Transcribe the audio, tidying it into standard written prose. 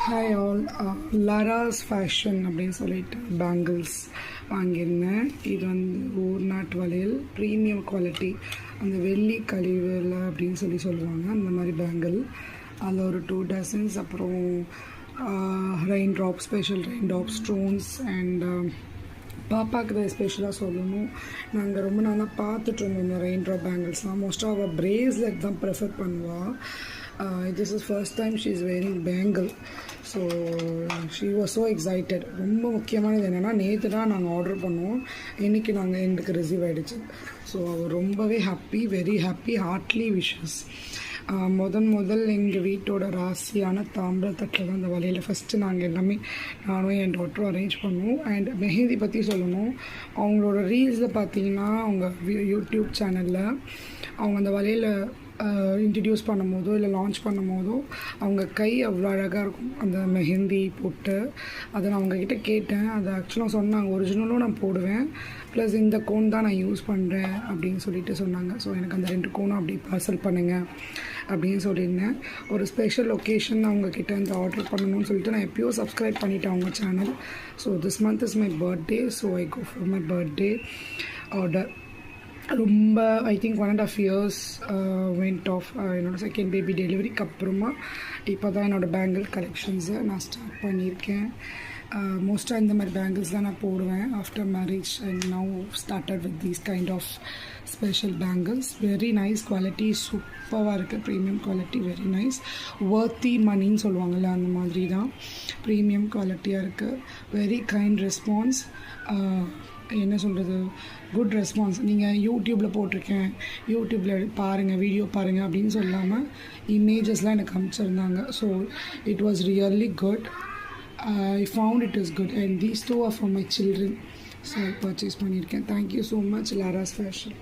Hi all, Lara's fashion அப்படின்னு சொல்லிட்டு bangles வாங்கியிருந்தேன். இது வந்து ஊர் நாட்டு வளையல், ப்ரீமியம் குவாலிட்டி, அந்த வெள்ளி கழிவில் அப்படின்னு சொல்லுவாங்க. அந்த மாதிரி பேங்கிள் அதில் ஒரு 2 டசன்ஸ். அப்புறம் rain drop, special rain drop stones. And பாப்பாவுக்கு ஸ்பெஷலாக சொல்லணும், நாங்கள் ரொம்ப நாளாக பார்த்துட்டு இருந்தோம் இந்த ரெயின் ட்ராப் பேங்கிள்ஸ்லாம். மோஸ்ட்டாக அவள் பிரேஸ்லெட் தான் ப்ரிஃபர் பண்ணுவாள். this is first time she is wearing bangle, so she was so excited. ரொம்ப முக்கியமானது என்னென்னா, நேற்று தான் நாங்கள் ஆர்டர் பண்ணோம், இன்றைக்கி எங்களுக்கு ரிசீவ் ஆகிடுச்சு. ஸோ அவள் ரொம்பவே happy, very happy, heartly wishes. முதல் எங்கள் வீட்டோட ராசியான தாமிரத்தட்டில் தான் அந்த வலையில் ஃபஸ்ட்டு நாங்கள் எல்லாமே நானும் என் டாக்டரும் அரேஞ்ச் பண்ணோம். அண்ட் மெஹந்தி பற்றி சொல்லணும், அவங்களோட ரீல்ஸில் பார்த்தீங்கன்னா, அவங்க யூடியூப் சேனலில் அவங்க அந்த வலையில் இன்ட்ரடியூஸ் பண்ணும் போதோ இல்லை லான்ச் பண்ணும் போதோ அவங்க கை அவ்வளோ அழகாக இருக்கும் அந்த மெஹந்தி போட்டு. அதை நான் அவங்கக்கிட்ட கேட்டேன். அதை ஆக்சுவலாக சொன்னாங்க, ஒரிஜினலும் நான் போடுவேன், ப்ளஸ் இந்த கோன் தான் நான் யூஸ் பண்ணுறேன் அப்படின்னு சொல்லிட்டு சொன்னாங்க. ஸோ எனக்கு அந்த 2 கோனும் அப்படி பார்சல் பண்ணுங்கள் அப்படின்னு சொல்லியிருந்தேன். ஒரு ஸ்பெஷல் ஒகேஷன் அவங்கக்கிட்ட இந்த ஆர்டர் பண்ணணும்னு சொல்லிட்டு நான் எப்போயோ சப்ஸ்கிரைப் பண்ணிவிட்டேன் அவங்க channel. So this month is my birthday, so I go for my birthday order. ரொம்ப I think 1.5 years went off. என்னோடய செகண்ட் பேபி டெலிவரிக்கு அப்புறமா இப்போ தான் என்னோடய பேங்கிள் கலெக்ஷன்ஸை நான் ஸ்டார்ட் பண்ணியிருக்கேன். மோஸ்ட்டாக இந்த மாதிரி பேங்கிள்ஸ் தான் நான் போடுவேன் after marriage. And now started with these kind of special bangles. Very nice quality, சூப்பராக இருக்குது, premium quality, very nice, worthy மணின்னு சொல்லுவாங்கள்ல, அந்த மாதிரி தான் ப்ரீமியம் குவாலிட்டியாக இருக்குது. வெரி கைண்ட் ரெஸ்பான்ஸ், என்ன சொல்கிறது, குட் ரெஸ்பான்ஸ். நீங்கள் யூடியூப்பில் போட்டிருக்கேன், யூடியூப்பில் பாருங்கள், வீடியோ பாருங்கள் அப்படின்னு சொல்லாமல் இமேஜஸ்லாம் எனக்கு அனுப்பிச்சிருந்தாங்க. So it was really good. I found it is good. And these 2 are for my children. So purchase பண்ணியிருக்கேன். Thank you so much Lara's fashion.